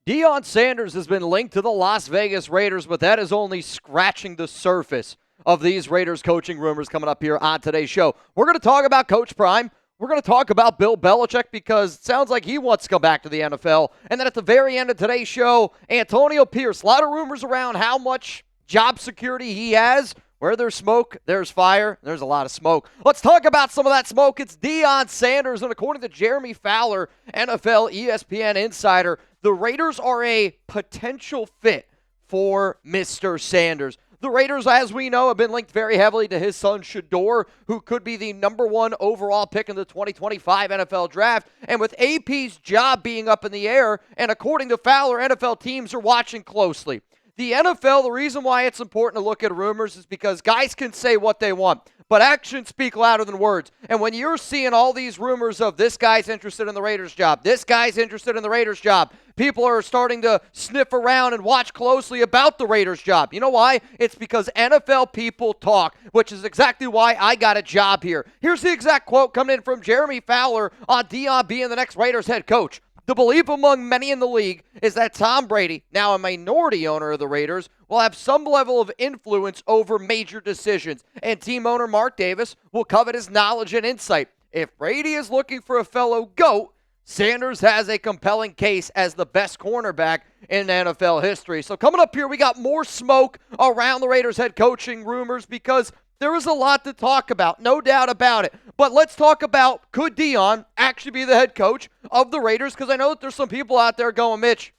Deion Sanders has been linked to the Las Vegas Raiders, but that is only scratching the surface of these Raiders coaching rumors coming up here on today's show. We're going to talk about Coach Prime. We're going to talk about Bill Belichick because it sounds like he wants to come back to the NFL. And then at the very end of today's show, Antonio Pierce. A lot of rumors around how much job security he has. Where there's smoke, there's fire. There's a lot of smoke. Let's talk about some of that smoke. It's Deion Sanders, and according to Jeremy Fowler, NFL ESPN insider, the Raiders are a potential fit for Mr. Sanders. The Raiders, as we know, have been linked very heavily to his son Shedeur, who could be the number one overall pick in the 2025 NFL Draft. And with AP's job being up in the air, and according to Fowler, NFL teams are watching closely. The NFL, the reason why it's important to look at rumors is because guys can say what they want, but actions speak louder than words. And when you're seeing all these rumors of this guy's interested in the Raiders job, this guy's interested in the Raiders job, people are starting to sniff around and watch closely about the Raiders job. You know why? It's because NFL people talk, which is exactly why I got a job here. Here's the exact quote coming in from Jeremy Fowler on Deion being the next Raiders head coach. The belief among many in the league is that Tom Brady, now a minority owner of the Raiders, will have some level of influence over major decisions, and team owner Mark Davis will covet his knowledge and insight. If Brady is looking for a fellow GOAT, Sanders has a compelling case as the best cornerback in NFL history. So coming up here, we got more smoke around the Raiders head coaching rumors because there is a lot to talk about, no doubt about it. But let's talk about, could Deion actually be the head coach of the Raiders? Because I know that there's some people out there going, Mitch,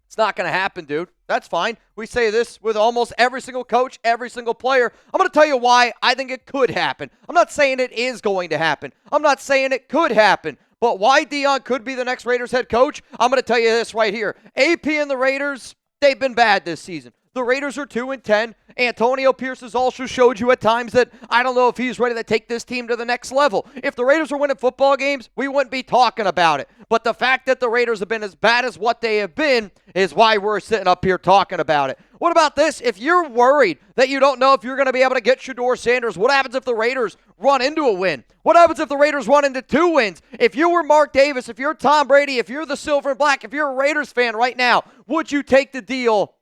it's not going to happen, dude. That's fine. We say this with almost every single coach, every single player. I'm going to tell you why I think it could happen. I'm not saying it is going to happen. I'm not saying it could happen. But why Deion could be the next Raiders head coach, I'm going to tell you this right here. AP and the Raiders, they've been bad this season. The Raiders are 2-10. Antonio Pierce has also showed you at times that I don't know if he's ready to take this team to the next level. If the Raiders are winning football games, we wouldn't be talking about it. But the fact that the Raiders have been as bad as what they have been is why we're sitting up here talking about it. What about this? If you're worried that you don't know if you're going to be able to get Shedeur Sanders, what happens if the Raiders run into a win? What happens if the Raiders run into 2 wins? If you were Mark Davis, if you're Tom Brady, if you're the Silver and Black, if you're a Raiders fan right now, would you take the deal?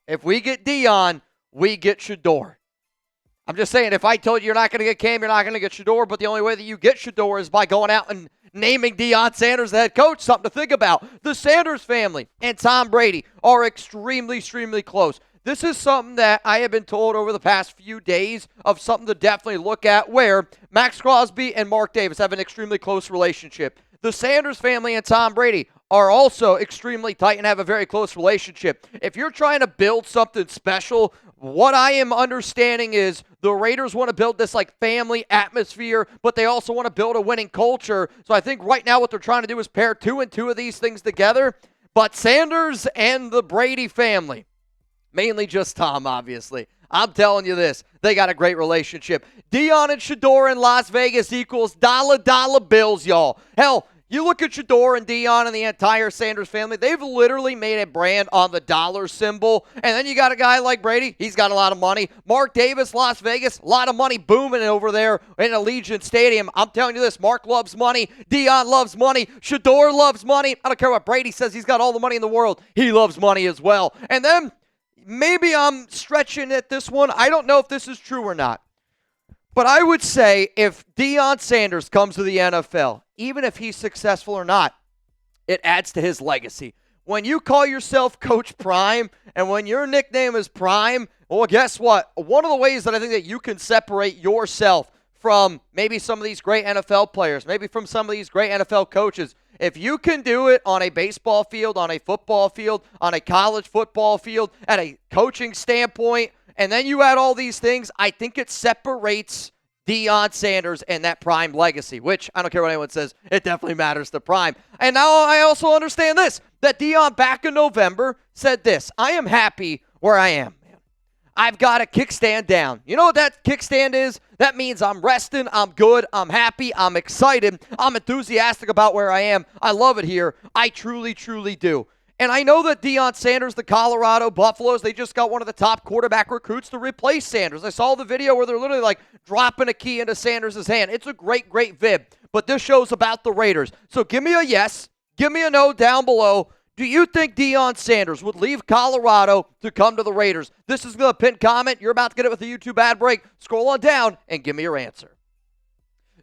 If we get Deion, we get Shedeur. I'm just saying, if I told you you're not going to get Cam, you're not going to get Shedeur, but the only way that you get Shedeur is by going out and naming Deion Sanders the head coach, something to think about. The Sanders family and Tom Brady are extremely close. This is something that I have been told over the past few days of something to definitely look at, where Max Crosby and Mark Davis have an extremely close relationship. The Sanders family and Tom Brady are also extremely tight and have a very close relationship. If you're trying to build something special, what I am understanding is the Raiders want to build this like family atmosphere, but they also want to build a winning culture. So I think right now what they're trying to do is pair 2 and 2 of these things together. But Sanders and the Brady family, mainly just Tom, obviously, I'm telling you this, they got a great relationship. Deion and Shedeur in Las Vegas equals dollar bills, y'all. Hell, you look at Shedeur and Deion and the entire Sanders family, they've literally made a brand on the dollar symbol. And then you got a guy like Brady, he's got a lot of money. Mark Davis, Las Vegas, a lot of money booming over there in Allegiant Stadium. I'm telling you this, Mark loves money, Deion loves money, Shedeur loves money. I don't care what Brady says, he's got all the money in the world. He loves money as well. And then, maybe I'm stretching at this one. I don't know if this is true or not. But I would say if Deion Sanders comes to the NFL, even if he's successful or not, it adds to his legacy. When you call yourself Coach Prime and when your nickname is Prime, well, guess what? One of the ways that I think that you can separate yourself from maybe some of these great NFL players, maybe from some of these great NFL coaches, if you can do it on a baseball field, on a football field, on a college football field, at a coaching standpoint, and then you add all these things, I think it separates Deion Sanders and that Prime legacy, which I don't care what anyone says, it definitely matters to Prime. And now I also understand this, that Deion back in November said this, I am happy where I am. I've got a kickstand down. You know what that kickstand is? That means I'm resting, I'm good, I'm happy, I'm excited, I'm enthusiastic about where I am. I love it here. I truly do. And I know that Deion Sanders, the Colorado Buffaloes, they just got one of the top quarterback recruits to replace Sanders. I saw the video where they're literally like dropping a key into Sanders' hand. It's a great vid. But this show's about the Raiders. So give me a yes, give me a no down below. Do you think Deion Sanders would leave Colorado to come to the Raiders? This is the pinned comment. You're about to get it with a YouTube ad break. Scroll on down and give me your answer.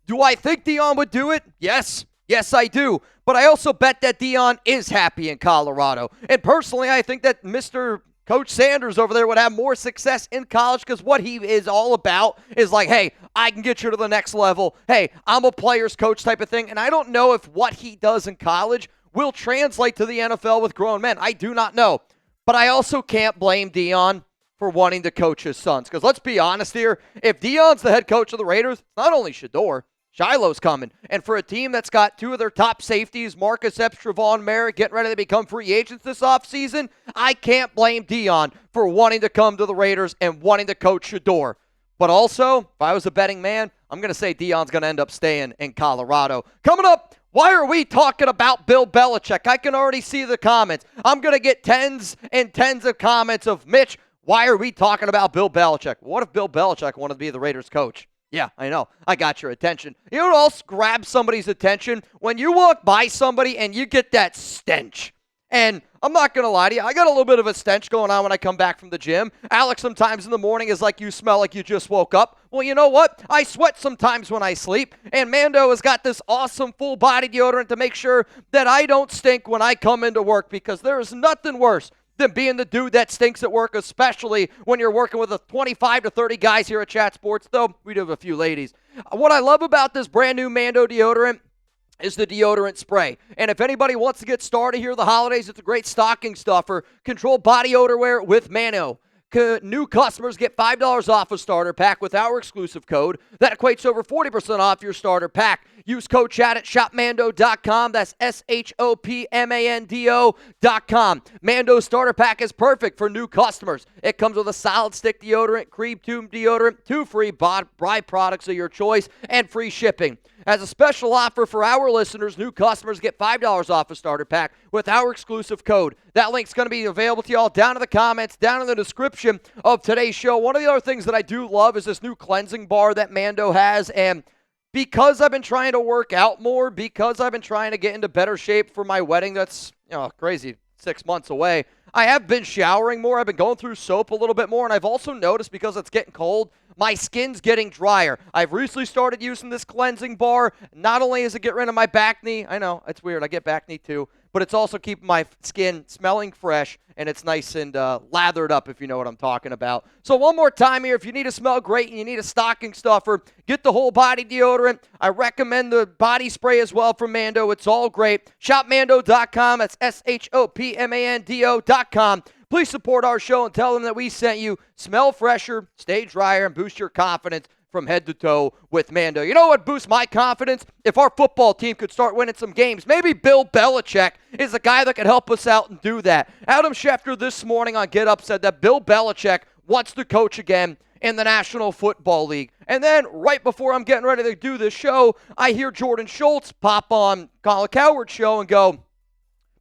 Do I think Deion would do it? Yes. Yes, I do. But I also bet that Deion is happy in Colorado. And personally, I think that Mr. Coach Sanders over there would have more success in college because what he is all about is like, hey, I can get you to the next level. Hey, I'm a player's coach type of thing. And I don't know if what he does in college will translate to the NFL with grown men. I do not know. But I also can't blame Deion for wanting to coach his sons. Because let's be honest here, if Deion's the head coach of the Raiders, not only Shedeur, Shiloh's coming. And for a team that's got two of their top safeties, Marcus Epps, Trevon Merritt, getting ready to become free agents this offseason, I can't blame Deion for wanting to come to the Raiders and wanting to coach Shedeur. But also, if I was a betting man, I'm going to say Deion's going to end up staying in Colorado. Coming up, why are we talking about Bill Belichick? I can already see the comments. I'm going to get tens and tens of comments of, Mitch, why are we talking about Bill Belichick? What if Bill Belichick wanted to be the Raiders coach? Yeah, I know. I got your attention. You know what else grabs somebody's attention? When you walk by somebody and you get that stench. And I'm not going to lie to you. I got a little bit of a stench going on when I come back from the gym. Alex sometimes in the morning is like, you smell like you just woke up. Well, you know what? I sweat sometimes when I sleep. And Mando has got this awesome full body deodorant to make sure that I don't stink when I come into work, because there is nothing worse than being the dude that stinks at work, especially when you're working with 25 to 30 guys here at Chat Sports, though we do have a few ladies. What I love about this brand new Mando deodorant is the deodorant spray. And if anybody wants to get started here the holidays, it's a great stocking stuffer. Control body odor wear with Mando. New customers get $5 off a starter pack with our exclusive code. That equates to over 40% off your starter pack. Use code chat at shopmando.com. That's shopmando.com. Mando starter pack is perfect for new customers. It comes with a solid stick deodorant, cream tube deodorant, 2 free byproducts of your choice, and free shipping. As a special offer for our listeners, new customers get $5 off a starter pack with our exclusive code. That link's going to be available to y'all down in the comments, down in the description of today's show. One of the other things that I do love is this new cleansing bar that Mando has. And because I've been trying to work out more, because I've been trying to get into better shape for my wedding that's, crazy 6 months away, I have been showering more. I've been going through soap a little bit more. And I've also noticed, because it's getting cold, my skin's getting drier. I've recently started using this cleansing bar. Not only is it get rid of my back knee, I know, it's weird, I get back knee too, but it's also keeping my skin smelling fresh, and it's nice and lathered up, if you know what I'm talking about. So one more time here, if you need to smell great and you need a stocking stuffer, get the whole body deodorant. I recommend the body spray as well from Mando. It's all great. Shopmando.com. That's shopmando.com. Please support our show and tell them that we sent you. Smell fresher, stay drier, and boost your confidence from head to toe with Mando. You know what boosts my confidence? If our football team could start winning some games. Maybe Bill Belichick is a guy that could help us out and do that. Adam Schefter this morning on Get Up said that Bill Belichick wants to coach again in the National Football League. And then right before I'm getting ready to do this show, I hear Jordan Schultz pop on Colin Cowherd's show and go,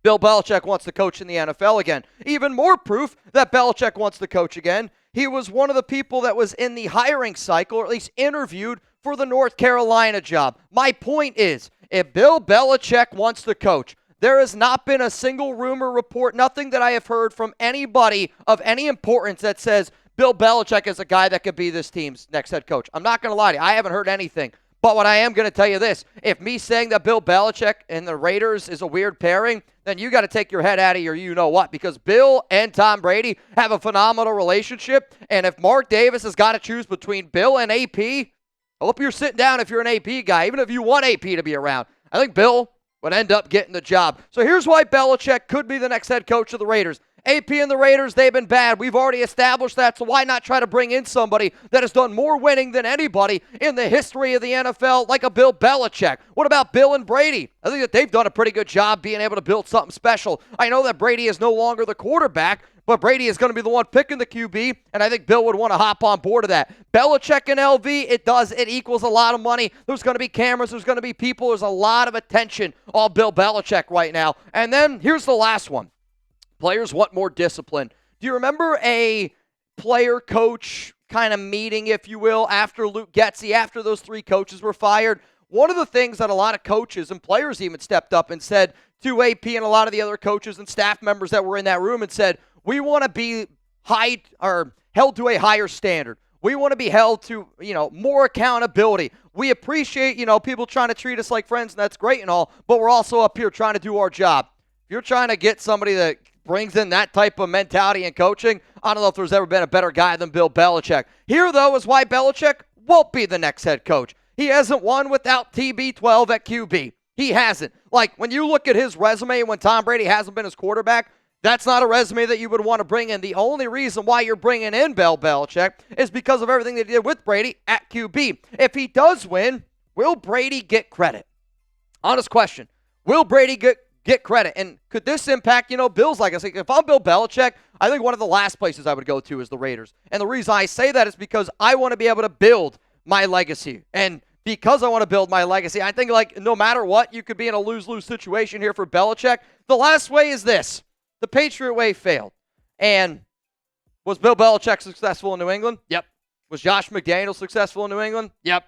Bill Belichick wants to coach in the NFL again. Even more proof that Belichick wants to coach again. He was one of the people that was in the hiring cycle, or at least interviewed for the North Carolina job. My point is, if Bill Belichick wants to coach, there has not been a single rumor report, nothing that I have heard from anybody of any importance that says Bill Belichick is a guy that could be this team's next head coach. I'm not going to lie to you. I haven't heard anything. But what I am going to tell you this, if me saying that Bill Belichick and the Raiders is a weird pairing, then you got to take your head out of your you-know-what, because Bill and Tom Brady have a phenomenal relationship, and if Mark Davis has got to choose between Bill and AP, I hope you're sitting down if you're an AP guy, even if you want AP to be around. I think Bill would end up getting the job. So here's why Belichick could be the next head coach of the Raiders. AP and the Raiders, they've been bad. We've already established that, so why not try to bring in somebody that has done more winning than anybody in the history of the NFL, like a Bill Belichick? What about Bill and Brady? I think that they've done a pretty good job being able to build something special. I know that Brady is no longer the quarterback, but Brady is going to be the one picking the QB, and I think Bill would want to hop on board of that. Belichick and LV, it equals a lot of money. There's going to be cameras. There's going to be people. There's a lot of attention on Bill Belichick right now. And then here's the last one. Players want more discipline. Do you remember a player-coach kind of meeting, if you will, after Luke Getsy, after those 3 coaches were fired? one of the things that a lot of coaches and players even stepped up and said to AP and a lot of the other coaches and staff members that were in that room and said, we want to be high or held to a higher standard. We want to be held to, more accountability. We appreciate, people trying to treat us like friends, and that's great and all, but we're also up here trying to do our job. If you're trying to get somebody that brings in that type of mentality and coaching, I don't know if there's ever been a better guy than Bill Belichick. Here, though, is why Belichick won't be the next head coach. He hasn't won without TB12 at QB. He hasn't. Like, when you look at his resume when Tom Brady hasn't been his quarterback, that's not a resume that you would want to bring in. The only reason why you're bringing in Bill Belichick is because of everything they did with Brady at QB. If he does win, will Brady get credit? Honest question. Will Brady get credit? And could this impact, Bill's legacy? If I'm Bill Belichick, I think one of the last places I would go to is the Raiders. And the reason I say that is because I want to be able to build my legacy. And because I want to build my legacy, I think, no matter what, you could be in a lose-lose situation here for Belichick. The last way is this. The Patriot way failed. And was Bill Belichick successful in New England? Yep. Was Josh McDaniels successful in New England? Yep.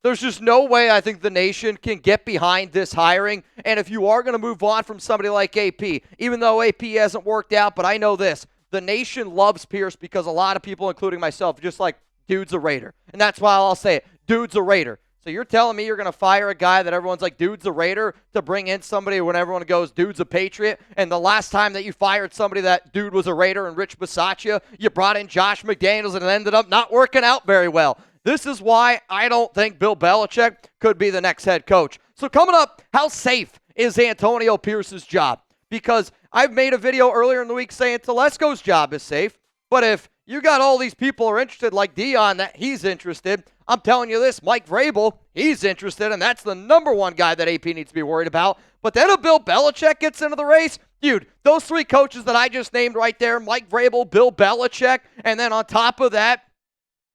There's just no way I think the nation can get behind this hiring. And if you are going to move on from somebody like AP, even though AP hasn't worked out, but I know this, the nation loves Pierce because a lot of people, including myself, just like, dude's a Raider. And that's why I'll say it. Dude's a Raider. So you're telling me you're going to fire a guy that everyone's like, dude's a Raider, to bring in somebody when everyone goes, dude's a Patriot? And the last time that you fired somebody that dude was a Raider and Rich Bisaccia, you brought in Josh McDaniels and it ended up not working out very well. This is why I don't think Bill Belichick could be the next head coach. So coming up, how safe is Antonio Pierce's job? Because I've made a video earlier in the week saying Telesco's job is safe, but if you got all these people who are interested, like Deion, that he's interested. I'm telling you this, Mike Vrabel, he's interested, and that's the number one guy that AP needs to be worried about. But then if Bill Belichick gets into the race, dude, those three coaches that I just named right there, Mike Vrabel, Bill Belichick, and then on top of that,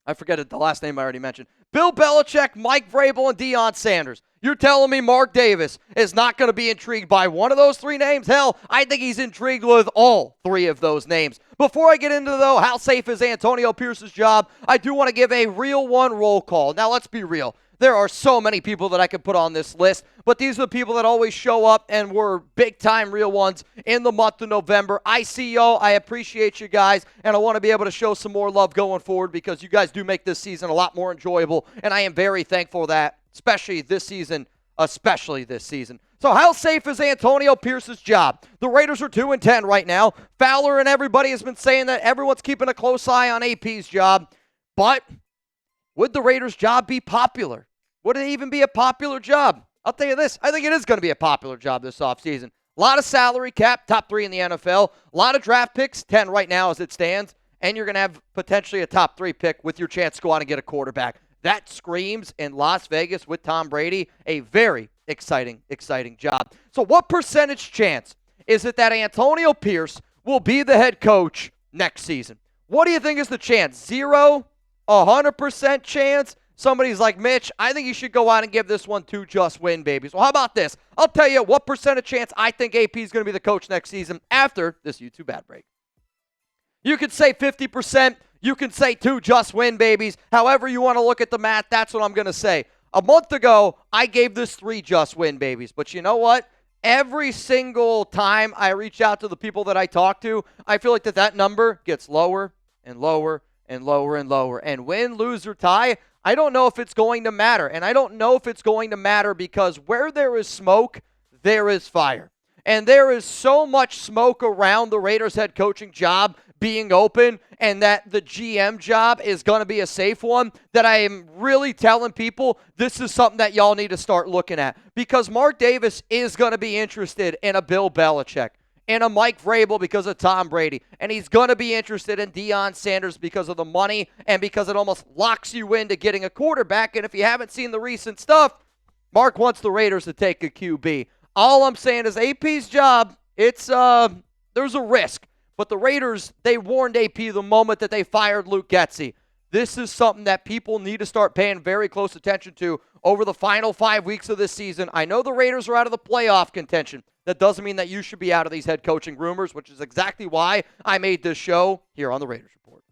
I forget the last name I already mentioned, Bill Belichick, Mike Vrabel, and Deion Sanders. You're telling me Mark Davis is not going to be intrigued by one of those three names? Hell, I think he's intrigued with all three of those names. Before I get into, though, how safe is Antonio Pierce's job, I do want to give a real one roll call. Now, let's be real. There are so many people that I could put on this list, but these are the people that always show up and were big-time real ones in the month of November. I see y'all. I appreciate you guys, and I want to be able to show some more love going forward because you guys do make this season a lot more enjoyable, and I am very thankful for that, especially this season. So how safe is Antonio Pierce's job? The Raiders are 2-10 right now. Fowler and everybody has been saying that everyone's keeping a close eye on AP's job, but would the Raiders' job be popular? Would it even be a popular job? I'll tell you this. I think it is going to be a popular job this offseason. A lot of salary cap, top 3 in the NFL. A lot of draft picks, 10 right now as it stands. And you're going to have potentially a top 3 pick with your chance to go out and get a quarterback. That screams in Las Vegas with Tom Brady a very exciting job. So what percentage chance is it that Antonio Pierce will be the head coach next season? What do you think is the chance? 0? 100% chance? Somebody's like, Mitch, I think you should go out and give this one 2 just win babies. Well, how about this? I'll tell you what percentage chance I think AP is going to be the coach next season after this YouTube ad break. You could say 50%. You can say 2 just win babies. However you want to look at the math, that's what I'm going to say. A month ago, I gave this 3 just win babies. But you know what? Every single time I reach out to the people that I talk to, I feel like that number gets lower and lower and lower and lower. And win, lose, or tie, I don't know if it's going to matter. And I don't know if it's going to matter because where there is smoke, there is fire. And there is so much smoke around the Raiders head coaching job being open and that the GM job is going to be a safe one that I am really telling people this is something that y'all need to start looking at because Mark Davis is going to be interested in a Bill Belichick and a Mike Vrabel because of Tom Brady, and he's going to be interested in Deion Sanders because of the money and because it almost locks you into getting a quarterback, and if you haven't seen the recent stuff, Mark wants the Raiders to take a QB. All I'm saying is AP's job, it's there's a risk. But the Raiders, they warned AP the moment that they fired Luke Getsy. This is something that people need to start paying very close attention to over the final 5 weeks of this season. I know the Raiders are out of the playoff contention. That doesn't mean that you should be out of these head coaching rumors, which is exactly why I made this show here on the Raiders Report.